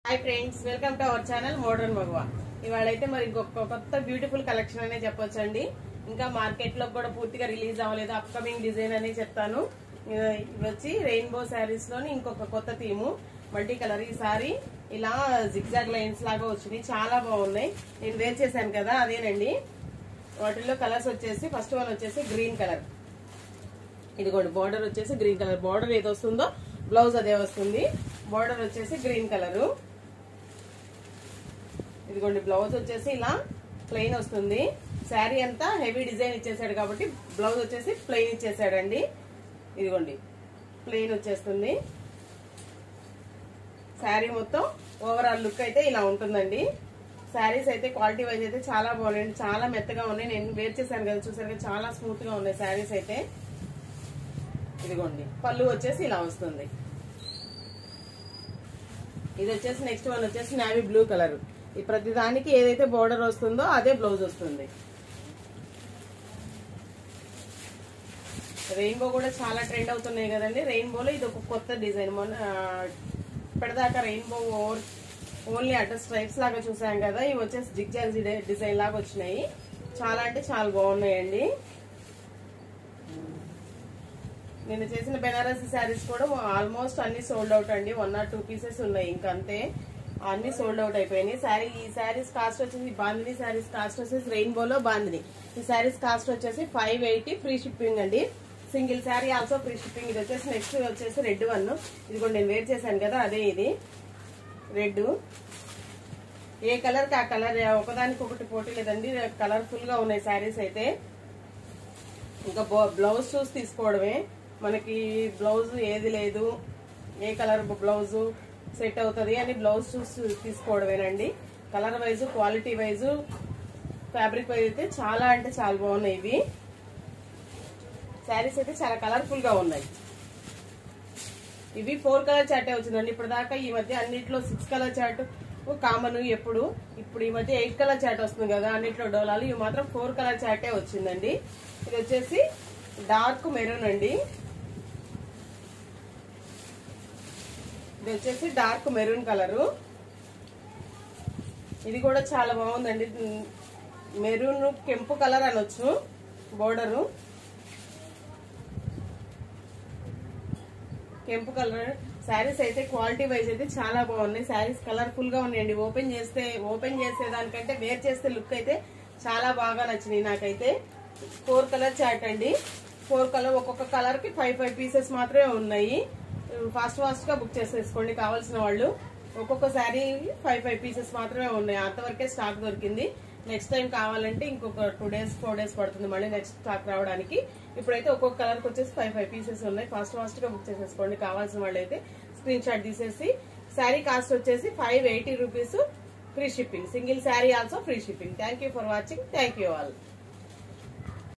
Hi friends welcome to our channel modern Maguva ఇవాళైతే మరి ఇంకొక కొత్త బ్యూటిఫుల్ కలెక్షన్ అనే చెప్పొచ్చండి. ఇంకా మార్కెట్ లో కూడా పూర్తిగా రిలీజ్ అవ్వలేదు. అప్కమింగ్ డిజైన్ అనే చెప్తాను. ఇది వచ్చి రెయిన్బో సారీస్ లోని ఇంకొక కొత్త థీమ్ మల్టీ కలర్. ఈ సారీ ఇలా జిగ్జాగ్ లైన్స్ లాగా వచ్చింది, చాలా బాగున్నాయి. నేను వేర్ చేశాను కదా అదేనండి. వాటిల్లో కలర్స్ వచ్చేసి ఫస్ట్ వన్ వచ్చేసి గ్రీన్ కలర్. ఇదిగోండి బోర్డర్ వచ్చేసి గ్రీన్ కలర్. బోర్డర్ ఏది వస్తుందో బ్లౌజ్ అదే వస్తుంది. బోర్డర్ వచ్చేసి గ్రీన్ కలర్. ఇదిగోండి బ్లౌజ్ వచ్చేసి ఇలా ప్లెయిన్ వస్తుంది. శారీ అంతా హెవీ డిజైన్ ఇచ్చేసాడు కాబట్టి బ్లౌజ్ వచ్చేసి ప్లెయిన్ ఇచ్చేసాడండి. ఇదిగోండి ప్లెయిన్ వచ్చేస్తుంది. శారీ మొత్తం ఓవరాల్ లుక్ అయితే ఇలా ఉంటుందండి. శారీస్ అయితే క్వాలిటీ వైజ్ అయితే చాలా బాగున్నాయండి, చాలా మెత్తగా ఉన్నాయి. నేను వేర్ చేశాను కదా, చూసారు కదా, చాలా స్మూత్ గా ఉన్నాయి శారీస్ అయితే. ఇదిగోండి పళ్ళు వచ్చేసి ఇలా వస్తుంది. ఇది వచ్చేసి నెక్స్ట్ వన్ వచ్చేసి నావీ బ్లూ కలర్. ఈ ప్రతి దానికి ఏదైతే బోర్డర్ వస్తుందో అదే బ్లౌజ్ వస్తుంది. రెయిన్బో కూడా చాలా ట్రెండ్ అవుతున్నాయి కదండి. రెయిన్బోలో ఇది ఒక కొత్త డిజైన్. మొన్న ఇప్పటిదాకా రెయిన్బో ఓన్లీ అట్ట స్ట్రైప్స్ లాగా చూసాం కదా, ఇవి వచ్చేసి జిగ్జాగ్ డిజైన్ లాగా వచ్చినాయి. చాలా అంటే చాలా బాగున్నాయండి. నేను చేసిన బెనారసీ శారీస్ కూడా ఆల్మోస్ట్ అన్ని సోల్డ్ అవుట్ అండి. 1 or 2 పీసెస్ ఉన్నాయి, ఇంకా అంతే, అన్ని సోల్డ్ అవుట్ అయిపోయినాయి. ఈ శారీస్ కాస్ట్ వచ్చేసి బాందిని శారీస్ కాస్ట్ వచ్చేసి రెయిన్బోలో బాందిని. ఈ శారీస్ కాస్ట్ వచ్చేసి 580 ఫ్రీ షిప్పింగ్ అండి. Single sari also free shipping. ఇది వచ్చేసి నెక్స్ట్ వచ్చేసి రెడ్ వన్. ఇది కూడా నేను వేర్ చేశాను కదా అదే. ఇది రెడ్. ఏ కలర్ కి ఆ కలర్, ఒకదానికి ఒకటి పోటీ లేదండి. కలర్ఫుల్ గా ఉన్నాయి శారీస్ అయితే. ఇంకా బ్లౌజ్ చూసి తీసుకోవడమే. మనకి బ్లౌజ్ ఏది లేదు, ఏ కలర్ బ్లౌజ్ సెట్ అవుతుంది అని బ్లౌజ్ చూసి తీసుకోవడమేనండి. Colour wise, quality wise, fabric wise అయితే చాలా అంటే చాలా బాగున్నాయి. ఇవి శారీస్ అయితే చాలా కలర్ఫుల్ గా ఉన్నాయి. ఇవి 4 కలర్ చాటే వచ్చిందండి. ఇప్పుడు దాకా ఈ మధ్య అన్నిట్లో 6 కలర్ చాట్ కామన్. ఇప్పుడు ఈ మధ్య 8 కలర్ చాట్ వస్తుంది కదా అన్నిట్లో డోలాలు. ఇవి మాత్రం 4 కలర్ చాటే వచ్చిందండి. ఇది వచ్చేసి డార్క్ మెరూన్ అండి. ఇది వచ్చేసి డార్క్ మెరూన్ కలరు. ఇది కూడా చాలా బాగుందండి. మెరూన్ కెంపు కలర్ అనొచ్చు. బోర్డరు కెంపు కలర్. శారీస్ అయితే క్వాలిటీ వైజ్ అయితే చాలా బాగున్నాయి. శారీస్ కలర్ఫుల్ గా ఉన్నాయండి. ఓపెన్ చేసేదానికంటే వేర్ చేస్తే లుక్ అయితే చాలా బాగా నచ్చినాయి నాకైతే. 4 కలర్ చాట్ అండి. 4 కలర్, ఒక్కొక్క కలర్ కి 5 పీసెస్ మాత్రమే ఉన్నాయి. ఫాస్ట్ గా బుక్ చేసేసుకోండి కావాల్సిన వాళ్ళు. ఒక్కొక్క శారీ 5 పీసెస్ మాత్రమే ఉన్నాయి. అంతవరకే స్టాక్ దొరికింది. నెక్స్ట్ టైం కావాలంటే ఇంకొక 2 days 4 days పడుతుంది మళ్ళీ నెక్స్ట్ స్టాక్ రావడానికి. ఇప్పుడైతే ఒక్కొక్క కలర్ కి వచ్చేసి 5 పీసెస్ ఉన్నాయి. ఫాస్ట్ గా బుక్ చేసేసుకోండి కావాల్సిన వాళ్ళు అయితే. స్క్రీన్ షాట్ తీసేసి. శారీ కాస్ట్ వచ్చేసి 580 rupees free shipping. Single sari also free shipping. Thank you for watching. Thank you all.